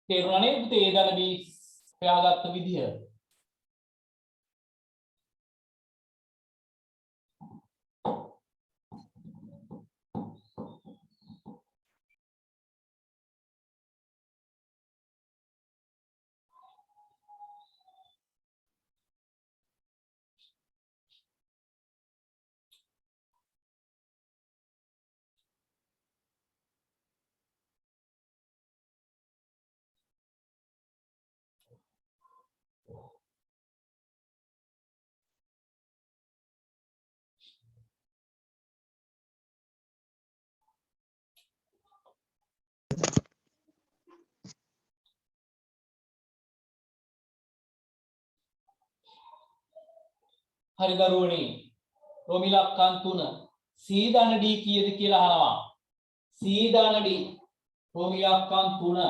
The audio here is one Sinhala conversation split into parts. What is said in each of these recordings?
තේරුණා නේද පුතේ A ධන B හොයාගත්ත විදිය? හරි දරුවනේ රෝම ඉලක්කම් 3 C ධන D කීයද කියලා අහනවා. C ධන D රෝම ඉලක්කම් 3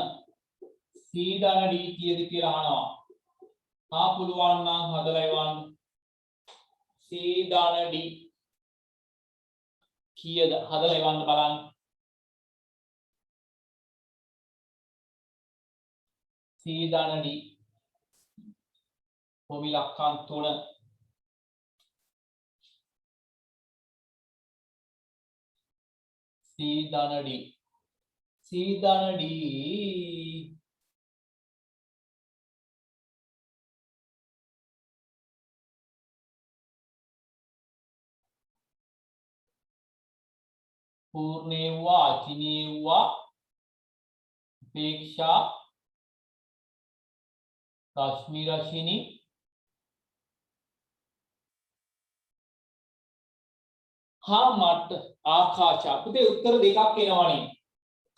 C ධන D කීයද කියලා අහනවා. පුළුවන් නම් හදලා එවන්න. C ධන D කීයද හදලා එවන්න බලන්න. C ධන D රෝම ඉලක්කම් 3 C ධන D C ධන D पूर्णेवा अचिनेवा उपेक्षा रश्मि रश्मिनी हाँ मट आकाश पुते उत्तर දෙකක් එනවනේ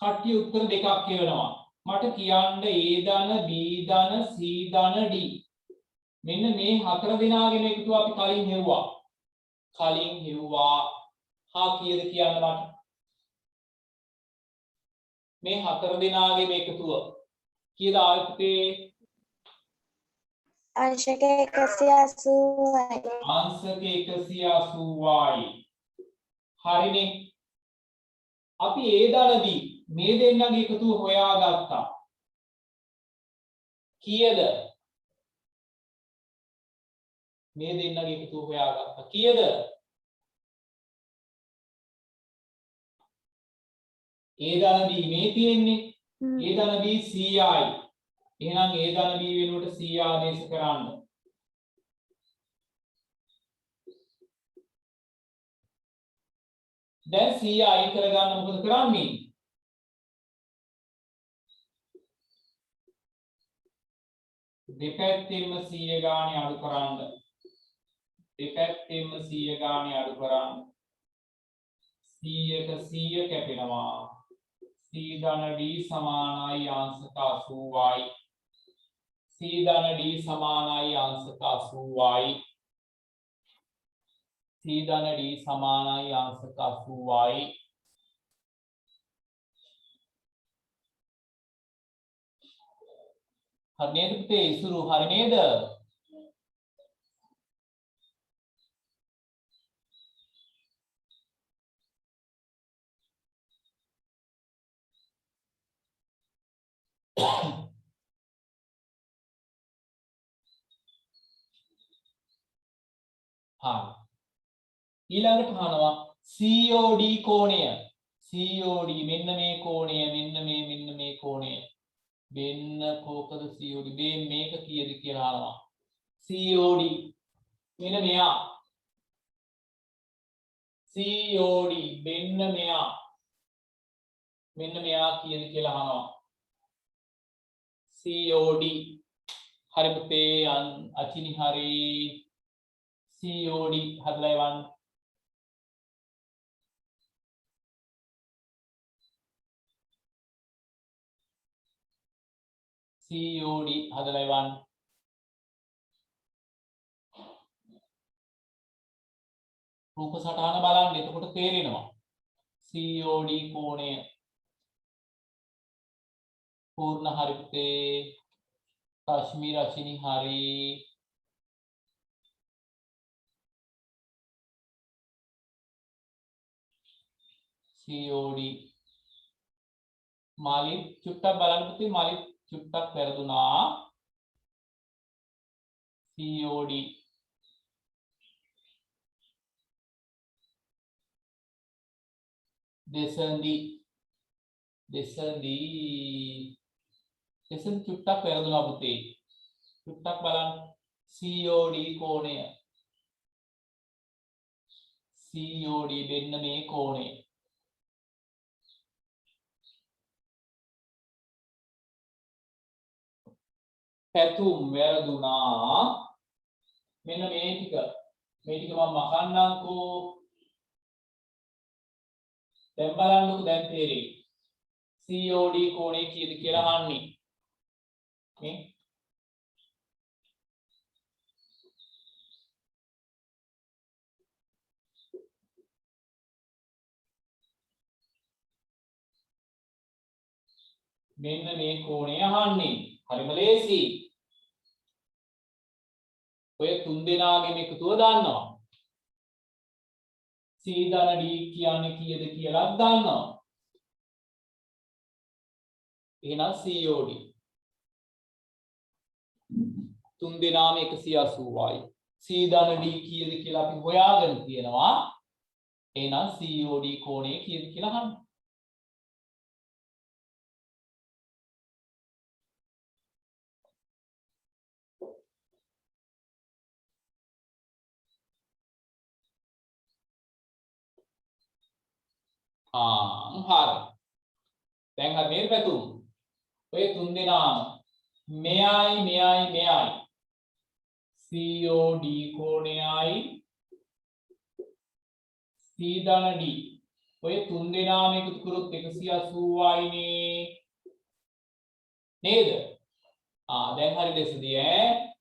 කට්ටිය උත්තර දෙකක් කියවනවා මට කියන්න A ධන B ධන C ධන D මෙන්න මේ හතර දෙනාගෙම එකතුව අපි කලින් හෙව්වා හා කීයද කියන්න මට මේ හතර දෙනාගෙම එකතුව කීයද ආවේ පුතේ अंशक 180 अंशक 180යි හරිනේ අපි A ධන B මේ දෙන්නගේ එකතුව හොයාගත්තා කීයද මේ දෙන්නගේ එකතුව හොයාගත්තා කීයද A ධන B මේ තියෙන්නේ A ධන B 100යි එහෙනම් A ධන B වෙනුවට 100 ආදේශ කරන්න දැන් 100 අයින් කරගන්න මොකද කරන්නේ දෙපැත්තෙන්ම 100 ගානේ අඩු කරන්න දෙපැත්තෙන්ම 100 ගානේ අඩු කරන්න 100ක 100 කැපෙනවා C ධන D සමානයි අංශක 80යි C ධන D සමානයි අංශක 80යි C ධන D සමානයි අංශක 80යි හරි නේද පුතේ ඉසුරු හරි නේද හරි ඊළඟට අහනවා COD කෝණය COD මෙන්න මේ කෝණය මෙන්න මේ කෝණය මෙන්න කෝකද COD මේක කීයද කියලා අහනවා COD මෙන්න මෙයා COD මෙන්න මෙයා කීයද කියලා අහනවා COD හරි පුතේ අචිනි හරි COD හදලා එවන්න COD හදලා එවන්න රූප සටහන බලන්න. එතකොට තේරෙනවා. COD කෝණය පූර්ණ හරි පුතේ. රශ්මි රචිනි හරි. COD මාලි චුට්ටක් බලන්න පුතේ. මාලි චුට්ටක් වැරදුනා. COD දෙසන්දි චුට්ටක් වැරදුනා පුතේ. චුට්ටක් බලන්න. COD කෝණය. COD මෙන්න මේ කෝණය. පැතුම් වැරදුනා. මෙන්න මේ ටික මම මකන්නම්කෝ. දැන් බලන්නකෝ දැන් තේරෙයි. COD කෝණය කීයද කියලා අහන්නේ. මේ මෙන්න මේ කෝණය අහන්නේ. හරිම ලේසි. ඔය තුන් දෙනාගෙම එකතුව දන්නවා. C ධන D කියන්නේ කීයද කියලා දන්නවා. එහෙනම් COD තුන් දෙනාම 180යි. C ධන D කීයද කියලා අපි හොයාගෙන තියෙනවා. එහෙනම් COD කෝණය කීයද කියලා අහන්න. හරි. දැන් හරි නේද පැතුම්? ඔය තුන් දෙනාම මෙයයි COD කෝණයයි C ධන D. ඔය තුන් දෙනාම එකතු කරොත් 180යි නේද? දැන් හරි දෙසදී ඈ.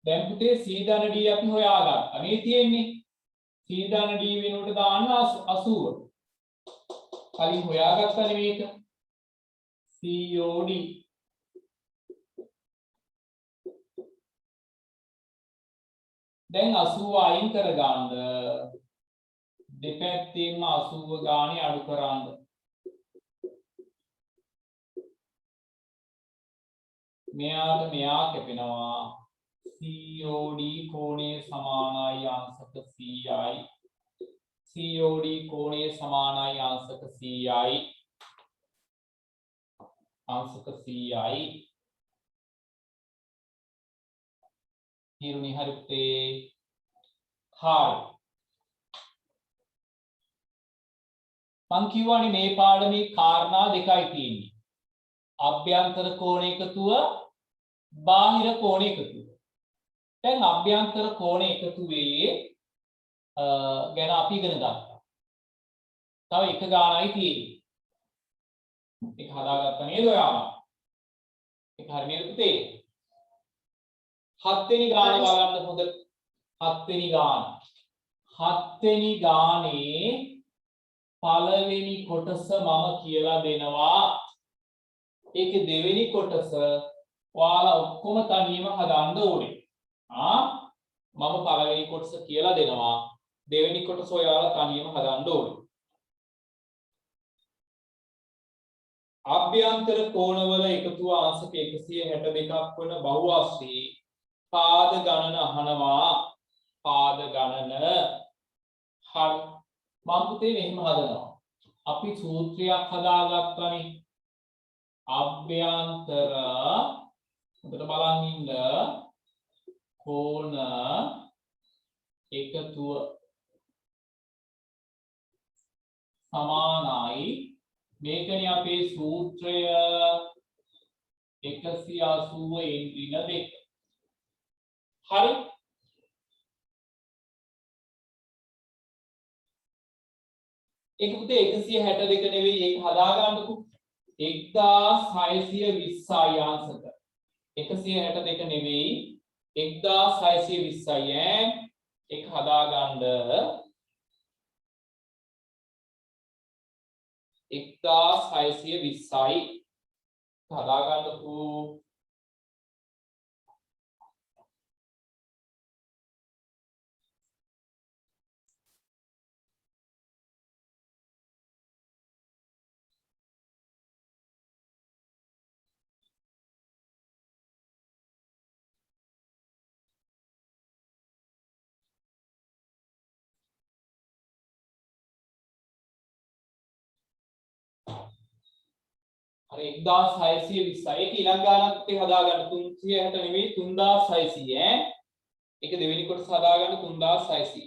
දැන් පුතේ C ධන D අපි හොයාගත්තා. මේ තියෙන්නේ C ධන D වෙනුවට දාන්න 80. කලින් හොයාගත්තනේ මේක. COD දැන් 80 අයින් කරගන්න. දෙපැත්තෙන්ම 80 ගානේ අඩු කරන්න. මෙයාට මෙයා කැපෙනවා. COD කෝණය සමානයි අංශක 100යි. COD කෝණය සමානයි අංශක 100යි. අංශක 100යි. හිරුනි හරි පුතේ. හරි. මං කියවනේ මේ පාඩමේ කාරණා දෙකයි තියෙන්නේ. අභ්‍යන්තර කෝණ එකතුව, බාහිර කෝණ එකතුව. දැන් අභ්‍යන්තර කෝණ එකතුවේ ගැන අපි ඉගෙන ගත්තා. තව එක ගානයි තියෙන්නේ. ඒක හදාගත්තා නේද ඔයාලා? ඒක හරි නේද පුතේ? 7 වෙනි ගාන බලන්න හොඳ. 7 වෙනි ගාන. 7 වෙනි ගානේ පළවෙනි කොටස මම කියලා දෙනවා. ඒකේ දෙවෙනි කොටස ඔයාලා ඔක්කොම තනියම හදාන්න ඕනේ. මම පළවෙනි කොටස කියලා දෙනවා. දෙවෙනි කොටස ඔයාලා තනියම හදන්න ඕනේ. අභ්‍යන්තර කෝණවල එකතුව අංශක 162ක් වන බහුආශ්‍රී පාද ගණන අහනවා. පාද ගණන. හරි. මම පුතේ මෙහෙම හදනවා. අපි සූත්‍රයක් හදාගත්තානේ. අභ්‍යන්තර උඩට බලන් ඉන්න කෝණ එකතුව සමානයි. මේකනේ අපේ සූත්‍රය 180 න් ඍණ 2. හරි. ඒක පුතේ 162 නෙවෙයි. ඒක හදාගන්නකො. 1620යි අංශක. 162 නෙවෙයි 1620යි ඈ. ඒක හදාගන්න 1620යි හදා ගන්නකෝ. හරි 1620යි. ඒක ඊළඟ ගානක් අපි හදා ගන්න 360 නෙවෙයි 3600 ඈ. ඒක දෙවෙනි කොටස හදා ගන්න 3600.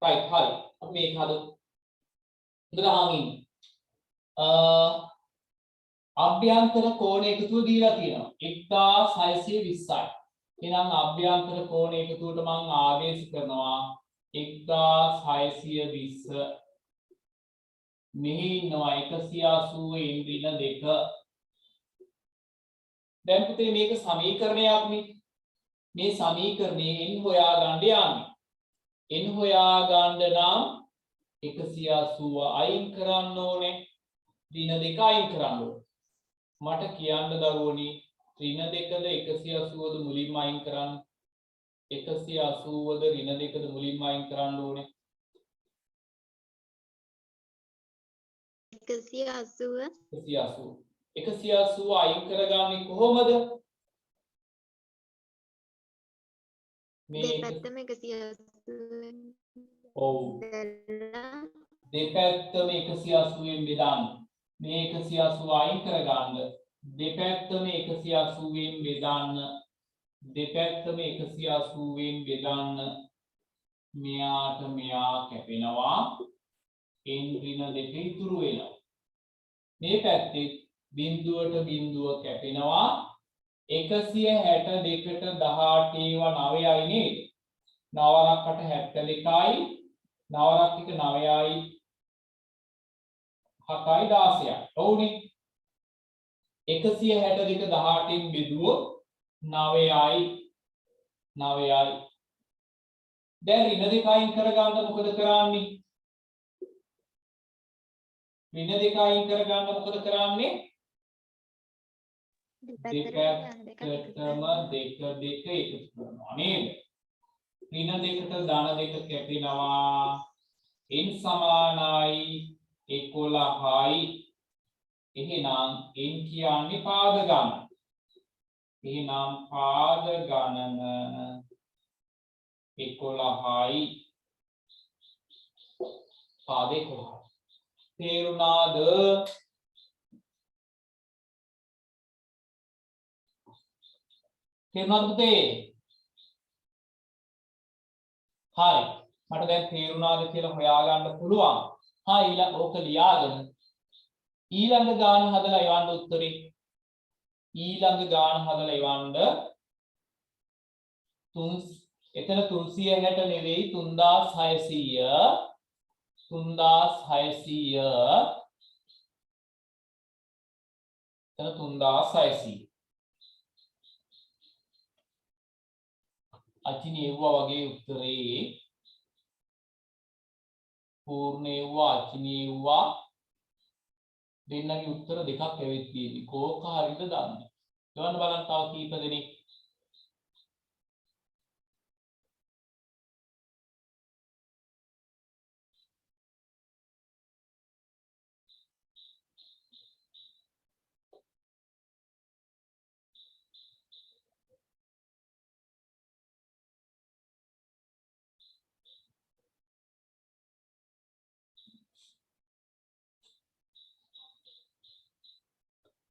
right හරි. අපි මේක හදමු. හොඳට අහන් ඉන්න. අභ්‍යන්තර කෝණ එකතුව දීලා තියෙනවා 1620යි. එහෙනම් අභ්‍යන්තර කෝණ එකතුවට මම ආදේශ කරනවා 1620 මෙහි ඉන්නවා 180 ඉන්ද්‍රින 2. දැන් පුතේ මේක සමීකරණයක් නේ. මේ සමීකරණයේ n හොයා ගන්න යන්නේ. n හොයා ගන්න නම් 180 අයින් කරන්න ඕනේ. ඍණ 2 අයින් කරන්න ඕනේ. මට කියන්න දරුවනි ඍණ 2ද 180ද මුලින්ම අයින් කරන්න. 180ද ඍණ 2ද මුලින්ම අයින් කරන්න ඕනේ. 180 අයින් කරගන්නේ කොහොමද? දෙපැත්තම 180 ඔව් දෙපැත්තම 180ෙන් බෙදන්න. මේ 180 අයින් කරගන්න. දෙපැත්තම 180ෙන් බෙදන්න. දෙපැත්තම 180ෙන් බෙදන්න. මෙයාට මෙයා කැපෙනවා. n ඍණ 2 ඉතුරු වෙනවා. මේ පැත්තේ බිඳුවට බිඳුව කැපෙනවා. 162ට 18 ඒවා 9යි නේද? 9කට 72යි 9ක් එක 9යි 7යි 16යි. ඔව්නේ. 162 18න් බෙදුවොත් 9යි 9යි. දැන් ඍණ 2 අයින් කරගන්න මොකද කරන්නේ? ඍණ 2 අයින් කරගන්න මොකද කරන්නේ? දෙපැත්තටම 2 2 එකතු කරනවා නේද? ඍණ 2ට ධන 2 කැපෙනවා. n සමානයි 11යි. එහෙනම් n කියන්නේ පාද ගණන. එහෙනම් පාද ගණන 11යි. පාද 11යි. තේරුණාද? තේරුණාද පුතේ? හරි. මට දැන් තේරුණාද කියලා හොයාගන්න පුළුවන්. ඊළඟ ඕක ලියාගෙන ඊළඟ ගාන හදලා එවන්න උත්තරේ. ඊළඟ ගාන හදලා එවන්න එතන 360 නෙවෙයි 3600 එතන 3600 අචිනි එව්වා වගේ උත්තරේ පූර්ණ එව්වා අචිනි එව්වා දෙන්නගේ උත්තර දෙකක් ඇවිත් තියෙන්නේ. කෝක හරියද දන්නේ. ගවන්න බලන්න තව කීප දෙනෙක්.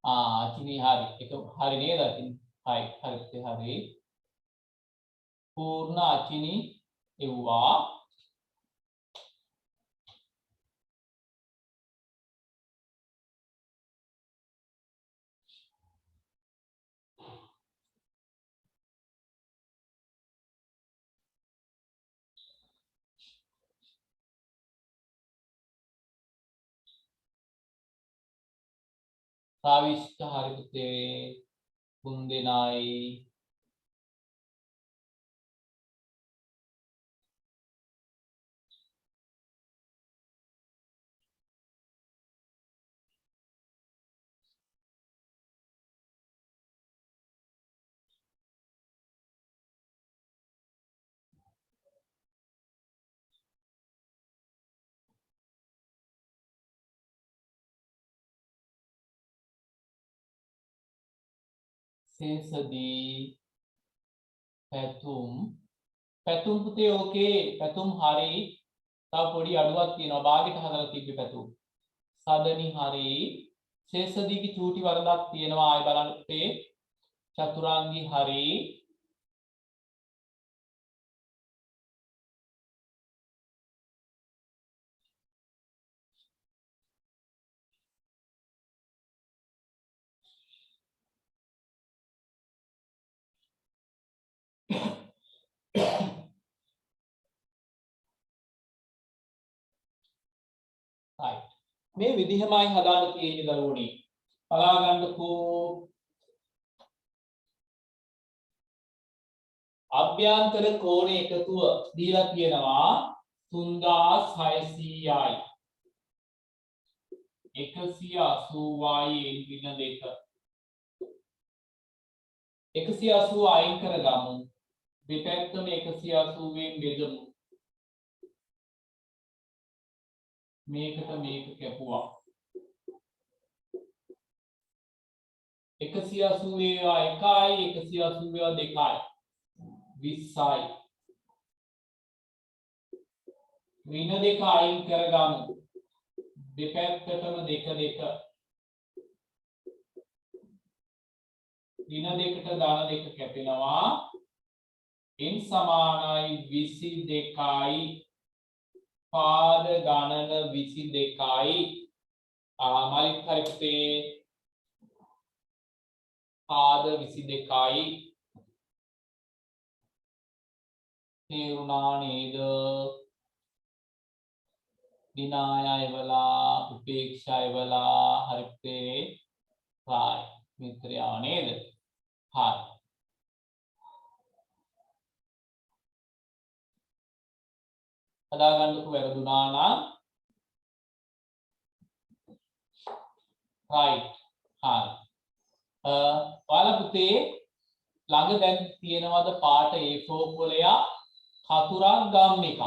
අචිනි හරි. ඒක හරි නේද අචිනි? හරි. පූර්ණ අචිනි එව්වා සාවිෂ්ඨ හරි පුතේ. තුන් දෙනයි සේසදී පැතුම් පැතුම් පුතේ ඕකේ පැතුම් හරි තව පොඩි අඩුවක් තියෙනවා භාගයට හදලා තිබ්බේ පැතුම් සදනි හරි ශේෂදීගේ චූටි වරදක් තියෙනවා ආයි බලන්න පුතේ චතුරාංගී හරි right මේ විදිහමයි හදාන්න තියෙන්නේ දරුවනේ බලා ගන්නකෝ අභ්‍යන්තර කෝණ එකතුව දීලා තියෙනවා 3600යි 180යි ඍණ 2 180 අයින් කරගමු දෙපැත්තම 180 න් බෙදමු මේකට මේක කැපුවා 180 1යි 180 2යි 20යි ඍණ 2 අයින් කරගමු දෙපැත්තටම 2 2 ඍණ 2ට ධන 2 කැපෙනවා n සමානයි 22යි පාද ගණන 22යි මලික් හරි පුතේ පාද 22යි තේරුණා නේද විනායය වෙලා උපේක්ෂාය වෙලා හරි පුතේ right මිත්‍රයා නේද හරි හදා ගන්නකො වැරදුනා නම් right හරි ඔයාලා පුතේ ළඟ දැන් තියෙනවද පාට A4 කොලයක් කතුරක් ගම් එකක්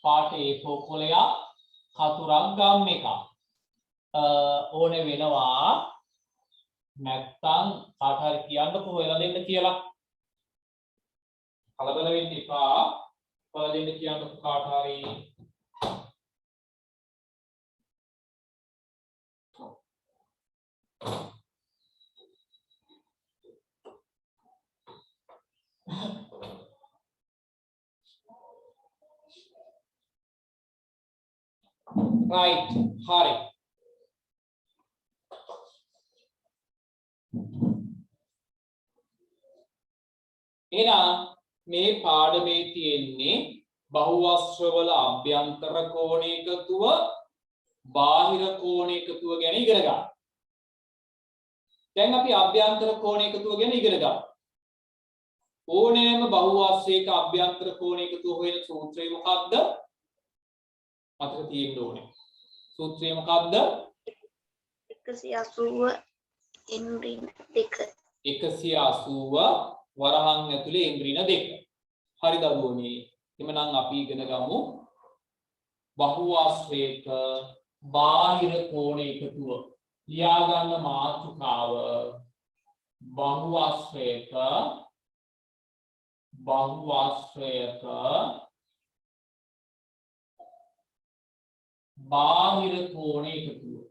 පාට A4 කොලයක් කතුරක් ගම් එකක් ඕනේ වෙනවා නැත්තම් කාට හරි කියන්නකො හොයලා දෙන්න කියලා කලබල වෙන්න එපා හොයලා දෙන්න කියන්නකො කාට හරි right හරි එහෙනම් මේ පාඩමේ තියෙන්නේ බහුවස්ත්‍රවල අභ්‍යන්තර කෝණ එකතුව බාහිර කෝණ එකතුව ගැන ඉගෙන ගන්න. දැන් අපි අභ්‍යන්තර කෝණ එකතුව ගැන ඉගෙන ගමු. ඕනෑම බහුවස්ත්‍රයක අභ්‍යන්තර කෝණ එකතුව හොයන සූත්‍රය මොකක්ද? මතක තියෙන්න ඕනේ. සූත්‍රය මොකක්ද? 180 n ඍණ 2 180 වරහන් ඇතුලේ n ඍණ 2. හරි දරුවනේ. එhmenan අපි ඉගෙන ගමු බහුවස්ත්‍රයක බාහිර කෝණ එකතුව. ලියා ගන්න මාතෘකාව බහුවස්ත්‍රයක බාහිර කෝණ එකතුව.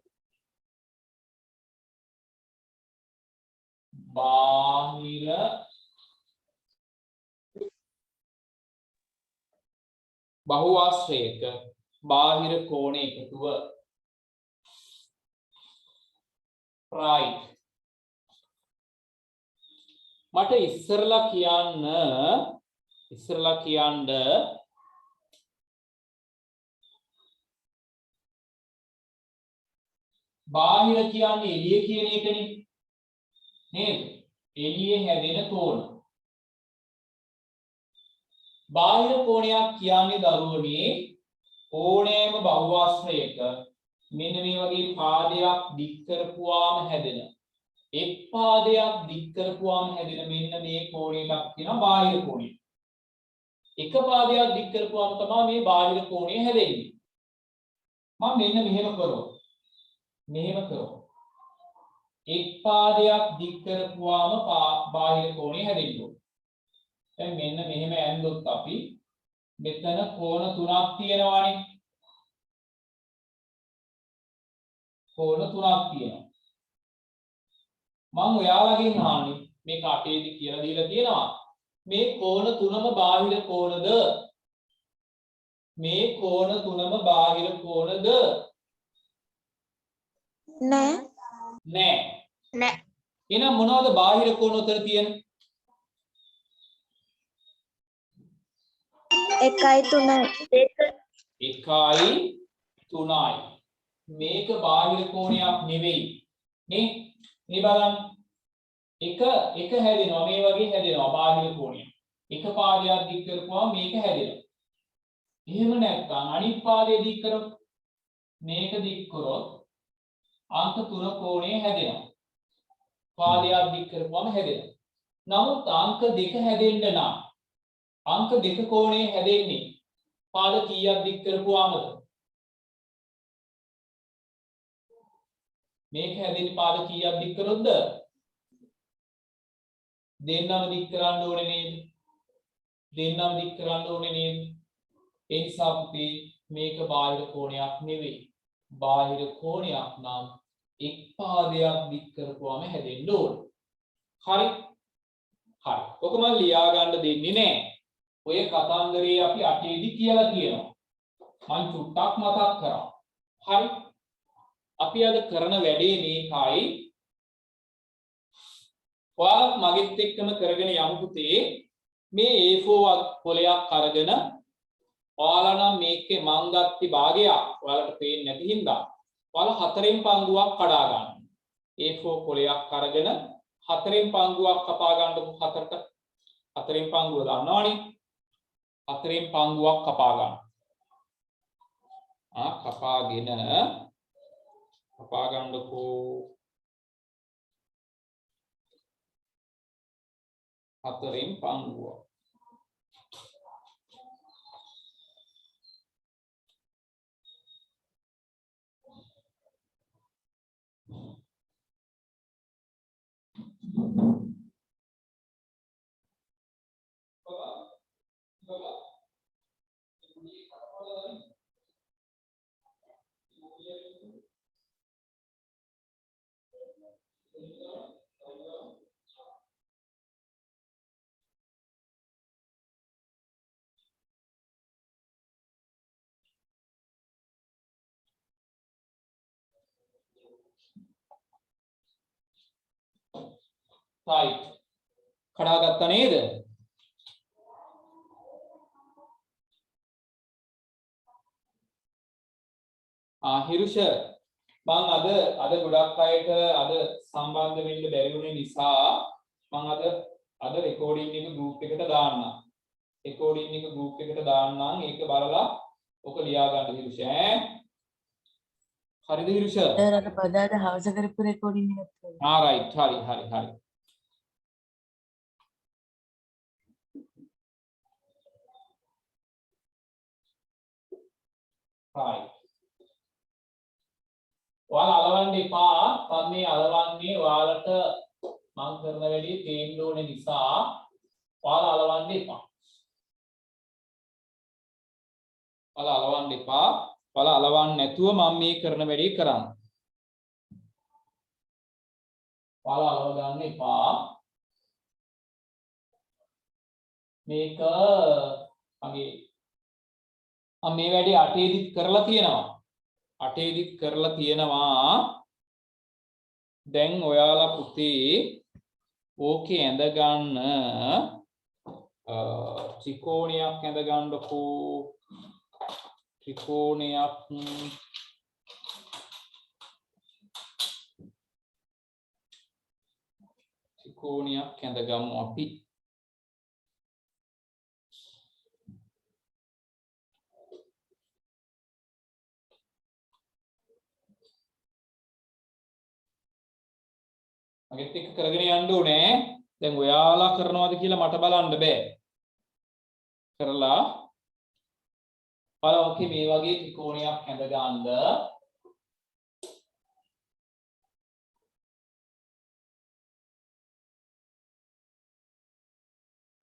බාහිර බහුවස්ත්‍රයක බාහිර කෝණ එකතුව. right මට ඉස්සරලා කියන්න බාහිර කියන්නේ එළිය කියන එකනේ නේද? එළියේ හැදෙන කෝණ. බාහිර කෝණයක් කියන්නේ දරුවනේ ඕනෑම බහුවස්ත්‍රයක මෙන්න මේ වගේ පාදයක් දික් කරපුවාම හැදෙන එක් පාදයක් දික් කරපුවාම හැදෙන මෙන්න මේ කෝණයට කියනවා බාහිර කෝණය. එක පාදයක් දික් කරපුවාම තමයි මේ බාහිර කෝණය හැදෙන්නේ. මම මෙන්න මෙහෙම කරනවා. එක් පාදයක් දික් කරපුවාම බාහිර කෝණය හැදෙන්න ඕනේ. දැන් මෙන්න මෙහෙම ඇන්දොත් අපි මෙතන කෝණ තුනක් තියෙනවානේ. කෝණ තුනක් තියෙනවා. මම ඔයාලගෙන් අහන්නේ මේක අටේදී කියලා දීලා තියෙනවා. මේ කෝණ තුනම බාහිර කෝණද? මේ කෝණ තුනම බාහිර කෝණද? නෑ. නෑ. නෑ. එහෙනම් මොනවද බාහිර කෝණ උතර තියෙන්නේ? 1යි 3යි 1යි 3යි. මේක බාහිර කෝණයක් නෙවෙයි නේ. මේ බලන්න. එක හැදෙනවා මේ වගේ හැදෙනවා බාහිර කෝණයක්. එක පාදයක් දික් කරපුවාම මේක හැදෙනවා. එහෙම නැත්නම් අනිත් පාදය දික් කරොත් මේක දික් කරොත් අංක 3 කෝණය හැදෙනවා. පාදයක් දික් කරපුවාම හැදෙනවා. නමුත් අංක 2 හැදෙන්න නම් අංක 2 කෝණය හැදෙන්නේ පාද කීයක් දික් කරපුවාමද? මේක හැදෙන්නේ පාද කීයක් දික් කරොත්ද? දෙන්නම දික් කරන්න ඕනේ නේද? දෙන්නම දික් කරන්න ඕනේ නේද? ඒ නිසා පුතේ මේක බාහිර කෝණයක් නෙවෙයි. බාහිර කෝණයක් නම් එක් පාදයක් දික් කරපුවාම හැදෙන්න ඕනේ. හරි? හරි. ඔක මම ලියා ගන්න දෙන්නේ නැහැ. ඔය කතන්දරේ අපි අටේදී කියලා කියනවා. මම චුට්ටක් මතක් කරා. හරි? අපි අද කරන වැඩේ මේකයි. ඔයාලත් මගෙත් එක්කම කරගෙන යමු පුතේ. මේ A4 පොලයක් අරගෙන ඔයාලා නම් මේකේ මං ගත්ත භාගයක් ඔයාලට පේන්නේ නැති හින්දා ඔයාලා හතරෙන් පංගුවක් කඩා ගන්න. A4 පොලයක් අරගෙන හතරෙන් පංගුවක් කපා ගන්නකො. හතරෙන් පංගුව දන්නවනේ. හතරෙන් පංගුවක් කපා ගන්න. කපා ගන්නකො. හතරෙන් පංගුවක්. right. කඩාගත්තා නේද? හිරුෂ මම අද ගොඩක් අයට අද සම්බන්ධ වෙන්න බැරි වුණේ නිසා මම අද රෙකෝඩින් එක ගෲප් එකට දාන්නම්. රෙකෝඩින් එක ගෲප් එකට දාන්නම්. ඒක බලලා ඔක ලියා ගන්න හිරුෂ ඈ. හරිද හිරුෂ? අර බදාද හවස කරපු රෙකෝඩින් එකත් right. හරි. right. ඔයාලා අලවන්න එපා. මම මේ අලවන්නේ ඔයාලට මම කරන වැඩේ තේන්න ඕනේ නිසා ඔයාලා අලවන්න එපා. ඔයාලා අලවන්න එපා. ඔයාලා අලවන්න නැතුව මම මේ කරන වැඩේ කරන්න. ඔයාලා අලව ගන්න එපා. මේක මම මේ වැඩේ අටේදිත් කරලා තියෙනවා. දැන් ඔයාලා පුතේ ඕකේ ඇඳ ගන්න ත්‍රිකෝණයක් ඇඳ ගන්නකෝ. ත්‍රිකෝණයක් ඇඳ ගමු අපි. මගෙත් එක්ක කරගෙන යන්න ඕනේ. දැන් ඔයාලා කරනවද කියලා මට බලන්න බෑ. කරලා බලන්න. ඕකේ මේ වගේ ත්‍රිකෝණයක් ඇඳ ගන්න.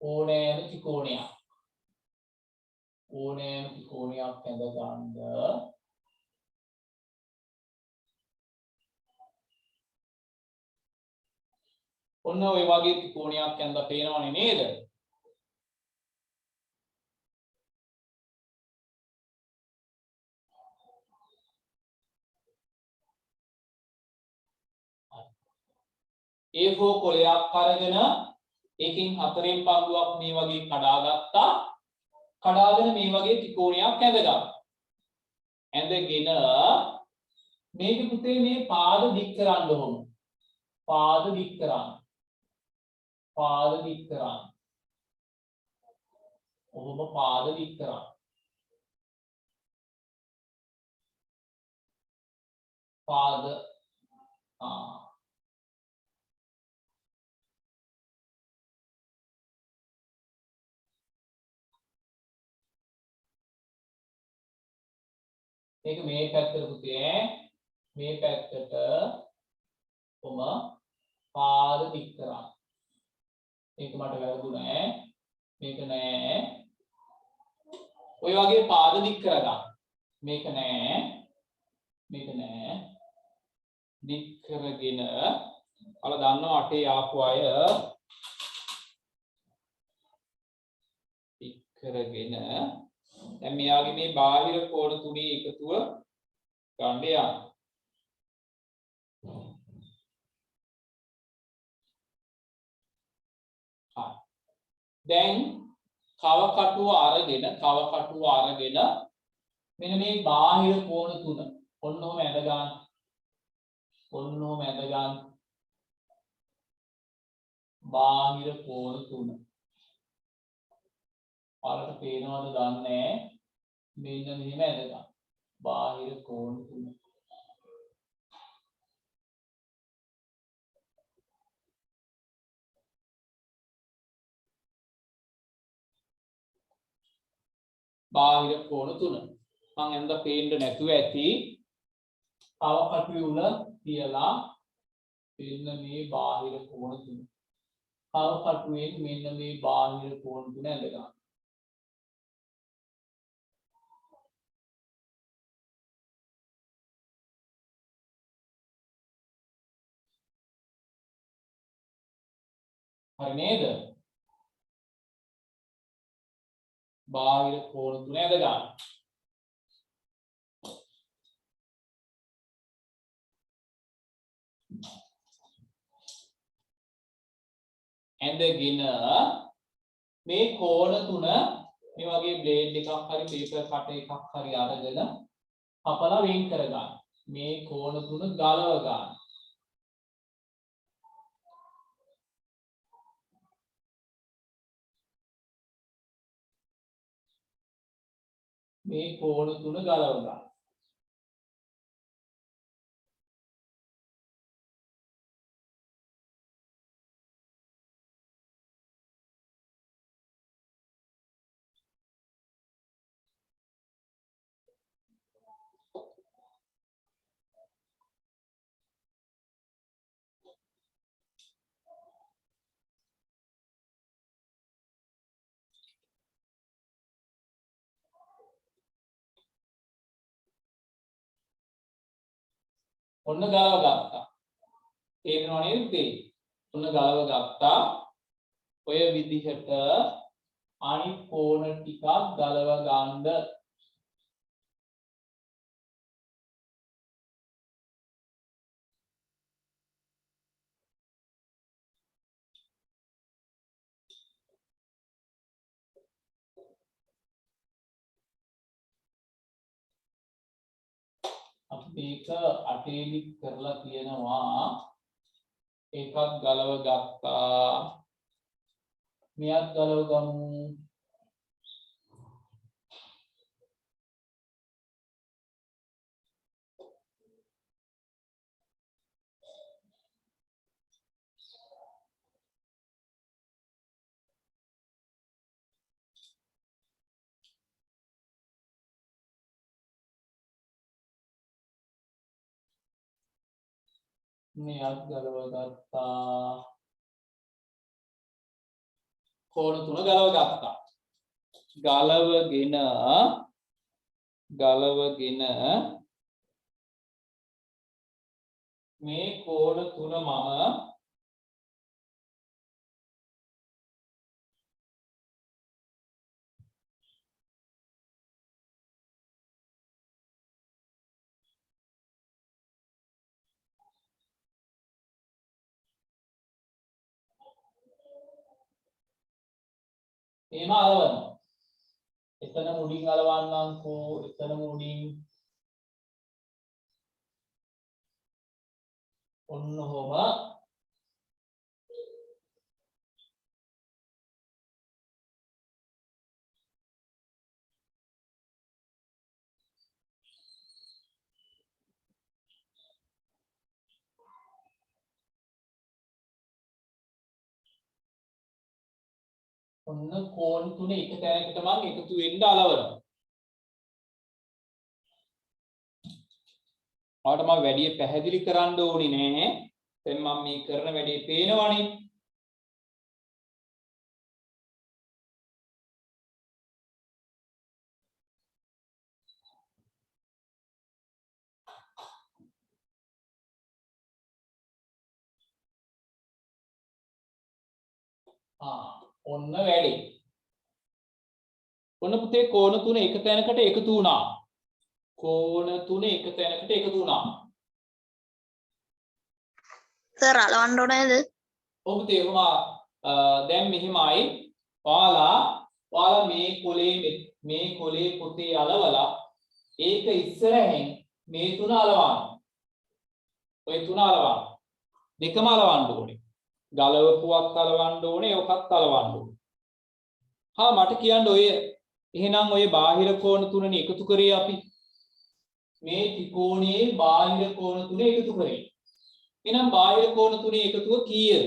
ඕනෑම ත්‍රිකෝණයක් ඇඳ ගන්න ඔන්න ඔය වගේ ත්‍රිකෝණයක් ඇඳලා පේනවනේ නේද? A4 කොලයක් අරගෙන ඒකෙන් හතරෙන් පංගුවක් මේ වගේ කඩාගත්තා. කඩාගෙන මේ වගේ ත්‍රිකෝණයක් ඇඳගත්තා. ඇඳගෙන මේක පුතේ මේ පාද දික් කරන්න ඕන. පාද දික් කරන්න. ඔබ පාද දික් කරන්න. පාද මේක මේ පැත්තට පුතේ මේ පැත්තට කොම පාද දික් කරා. මේක මට වැරදුනේ. මේක නෑ. ඔය වගේ පාද දික් කරගන්න. මේක නෑ. දික් කරගෙන අර දන්නවා අටේ ආපු අය දික් කරගෙන දැන් මෙයාගේ මේ බාහිර කෝණ තුනේ එකතුව ගන්න යනවා. දැන් කව කටුව අරගෙන මෙන්න මේ බාහිර කෝණ තුන ඔන්නෝම ඇඳ ගන්න. බාහිර කෝණ තුන. ඔයාලට පේනවද දන්නේ මෙන්න මෙහෙම ඇඳ ගන්න. බාහිර කෝණ තුන. බාහිර කෝණ තුන. මම එන්ද පේන්න නැතුව ඇති. තව කටුවේ උල තියලා මෙන්න මේ බාහිර කෝණ තුන. තව කටුවෙන් මෙන්න මේ බාහිර කෝණ තුන ඇඳ ගන්න. හරි නේද? බාහිර කෝණ තුන ඇඳ ගන්න. ඇඳගෙන මේ කෝණ තුන මේ වගේ බ්ලේඩ් එකක් හරි පේපර් කටර් එකක් හරි අරගෙන කපලා වෙන් කර ගන්න. මේ කෝණ තුන ගලව ගන්න. මේ කෝණ තුන ගලව ගන්න. ඔන්න ගලව ගත්තා. තේරෙනව නේද තේ? ඔන්න ගලව ගත්තා. ඔය විදිහට අනිත් කෝණ ටිකක් ගලව ගන්න. අපි මේක අටේලි කරලා තියෙනවා. එකක් ගලව ගත්තා. මෙයක් ගලව ගමු. මෙයක් ගලව ගත්තා. කෝණ තුන ගලව ගත්තා. ගලවගෙන මේ කෝණ තුන මම එහෙම අලවනවා. එතන මුඩින් අලවන්නම්කෝ. එතන මුඩින් ඔන්න ඔහොම ඔන්න කෝණ තුන එක තැනකට මම එකතු වෙන්න අලවනවා. ඔයාලට මම වැඩි පැහැදිලි කරන්න ඕනේ නෑ. දැන් මම මේ කරන වැඩේ පේනවනේ. ඔන්න වැඩේ. ඔන්න පුතේ කෝණ තුන එක තැනකට එකතු වුණා. කෝණ තුන එක තැනකට එකතු වුණා. සර් අලවන්න ඕනේද? ඔව් පුතේ දැන් මෙහිමයි. ඔයාලා මේ කොලේ පුතේ අලවලා ඒක ඉස්සරහින් මේ තුන අලවන්න. ඔය තුන අලවන්න. දෙකම අලවන්න ඕනේ. ගලවපුවක් අලවන්න ඕනේ, ඔකත් අලවන්න ඕනේ. මට කියන්න ඔය එහෙනම් ඔය බාහිර කෝණ තුනනේ එකතු කරේ අපි. මේ ත්‍රිකෝණයේ බාහිර කෝණ තුන එකතු කරේ. එහෙනම් බාහිර කෝණ තුනේ එකතුව කීයද?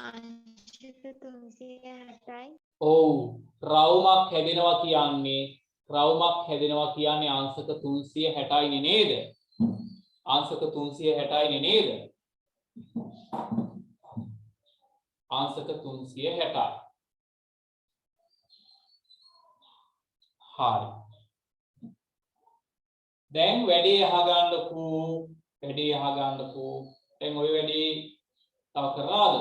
අංශක 360යි. ඔව්. රවුමක් හැදෙනවා කියන්නේ අංශක 360යිනේ නේද? අංශක 360යිනේ නේද? අංශක 360යි. හරි. දැන් වැඩේ අහගන්නකෝ. දැන් ඔය වැඩේ තව කරාද?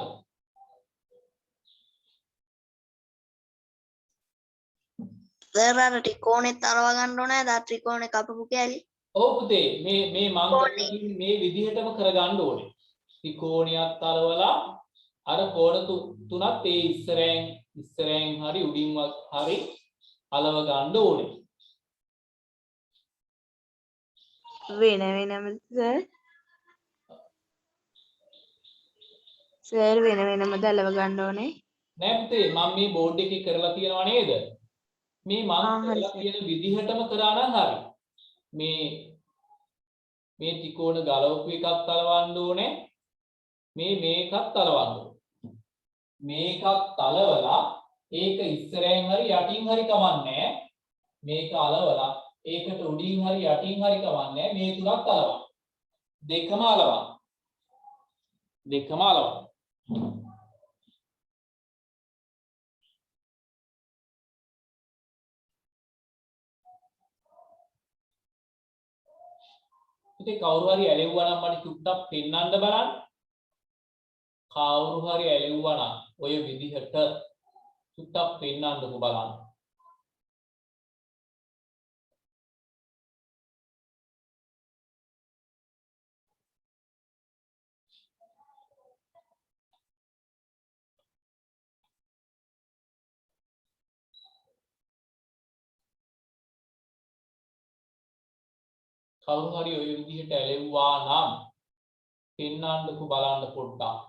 සර් අර ත්‍රිකෝණෙත් අලව ගන්න ඕනේද? ත්‍රිකෝණේ කපපු කැලි. ඔව් පුතේ මේ මං මේ විදිහටම කරගන්න ඕනේ. ත්‍රිකෝණියක් අලවලා අර කෝණ තුනත් ඒ ඉස්සරෙන් හරි උඩින්වත් හරි අලව ගන්න ඕනේ. වෙන වෙනම සර් වෙන වෙනමද අලව ගන්න ඕනේ? නෑ පුතේ මම මේ බෝඩ් එකේ කරලා තියනවා නේද? මේ මං කරලා තියෙන විදිහටම කරා නම් හරි. මේ ත්‍රිකෝණ ගලවපු එකත් අලවන්න ඕනේ. මේකත් අලවන්න ඕනේ. මේකත් අලවලා ඒක ඉස්සරහින් හරි යටින් හරි කමන්නේ. මේක අලවලා ඒකට උඩින් හරි යටින් හරි කමන්නේ. මේ තුනත් අලවන්න. දෙකම අලවන්න. ඉතින් කවුරු හරි ඇලෙව්වා නම් මට චුට්ටක් පෙන්වන්න බලන්න. කවුරු හරි ඇලෙව්වා නම් ඔය විදිහට චුට්ටක් පෙන්වන්නකෝ බලන්න. කවුරු හරි ඔය විදිහට ඇලෙව්වා නම් පෙන්වන්නකෝ බලන්න පොඩ්ඩක්.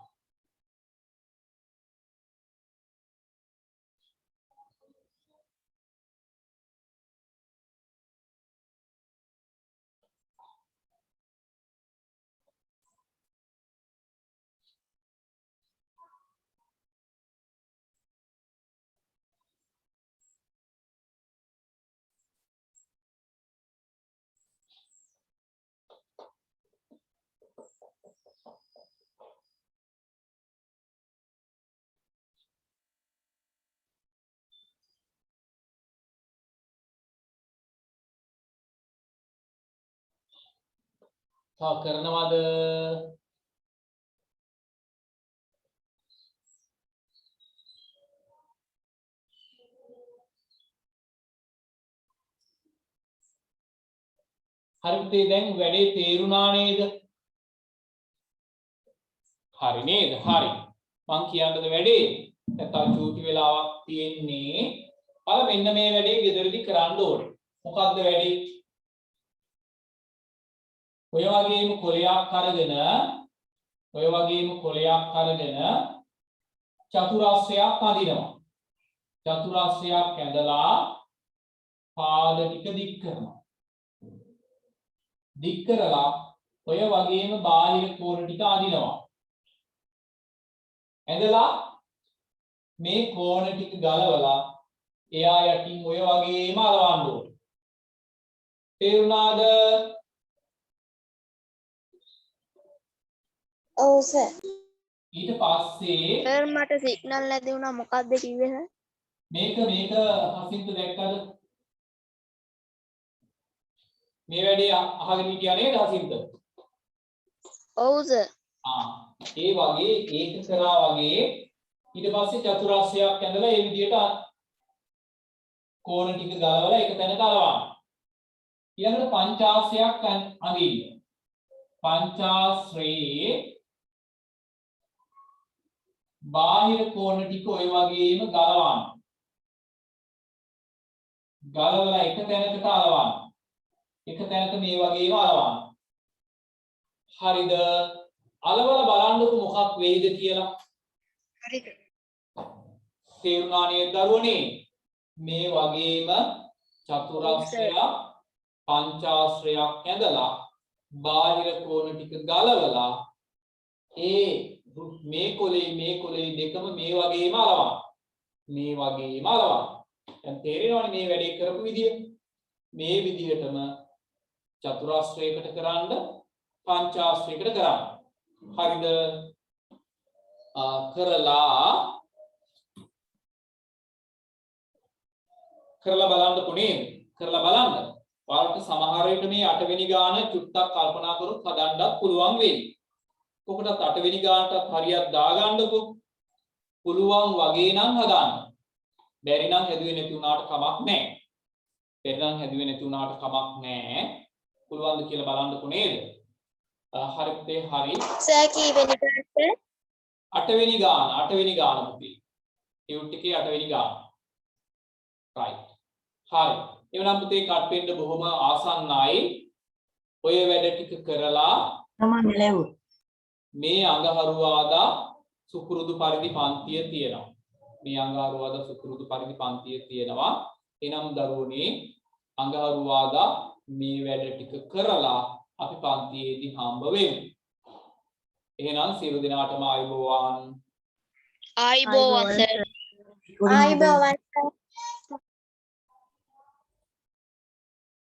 තව කරනවද? හරි පුතේ දැන් වැඩේ තේරුණා නේද? හරි නේද? හරි. මං කියන්නද වැඩේ? නැත්නම් චූටි වෙලාවක් තියෙන්නේ. අර මෙන්න මේ වැඩේ ගෙදරදී කරන්න ඕනේ. මොකක්ද වැඩේ? ඔය වගේම කොලයක් අරගෙන චතුරස්‍රයක් අඳිනවා. චතුරස්‍රයක් ඇඳලා පාද ටික දික් කරනවා. දික් කරලා ඔය වගේම බාහිර කෝණ ටික අඳිනවා. ඇඳලා මේ කෝණ ටික ගලවලා එයා යටින් ඔය වගේම අලවන්න ඕනේ. තේරුණාද? ඔව් සර්. ඊට පස්සේ සර් මට සිග්නල් නැති වුණා මොකක්ද කිව්වේ සර්? මේක හසින්ත දැක්කද? මේ වැඩේ අහගෙන හිටියා නේද හසින්ත? ඔව් සර්. ඒ වගේ ඒක කරා වගේ ඊට පස්සේ චතුරස්‍රයක් ඇඳලා ඒ විදිහට කෝණ ටික ගලවලා එක තැනක අලවන්න. ඊළඟට පංචාස්‍රයක් අඳින්න. පංචාස්‍රයේ බාහිර කෝණ ටික ඔය වගේම ගලවන්න. ගලවලා එක තැනකට අලවන්න. එක තැනක මේ වගේම අලවන්න. හරිද? අලවලා බලන්නකො මොකක් වෙයිද කියලා. හරිද? තේරුණා නේද දරුවනේ? මේ වගේම චතුරස්‍රයක් පංචාස්‍රයක් ඇඳලා බාහිර කෝණ ටික ගලවලා ඒ මේ කොලේ දෙකම මේ වගේම අලවන්න. මේ වගේම අලවන්න. දැන් තේරෙනවනේ මේ වැඩේ කරපු විදිය. මේ විදිහටම චතුරස්‍රයකට කරන්න පංචාස්‍රයකට කරන්න. හරිද? කරලා බලන්නකො නේද? කරලා බලන්න. ඔයාලට සමහර විට මේ 8 වෙනි ගාන චුට්ටක් කල්පනා කරොත් හදන්නත් පුළුවන් වෙයි. කොකටත් 8 වෙනි ගානටත් හරියක් දාගන්නකො. පුළුවන් වගේ නම් හදන්න. බැරි නම් හැදුවේ නැති වුණාට කමක් නැහැ. පුළුවන්ද කියලා බලන්නකො නේද? හරි පුතේ හරි. සර් කීවෙනි ගානට? 8 වෙනි ගාන පුතේ. ටියුට් එකේ 8 වෙනි ගාන. right. හරි. එවනම් පුතේ කට් වෙන්න බොහොම ආසන්නයි. ඔය වැඩ ටික කරලා තමයි ලැබු. මේ අඟහරුවාදා සුපුරුදු පරිදි පන්තිය තියෙනවා. එනම් දරුවනේ අඟහරුවාදා මේ වැඩ ටික කරලා අපි පන්තියේදී හම්බ වෙමු. එහෙනම් සියලු දෙනාටම ආයුබෝවන්. ආයිබෝවන් සර්. ආයිබෝවන්.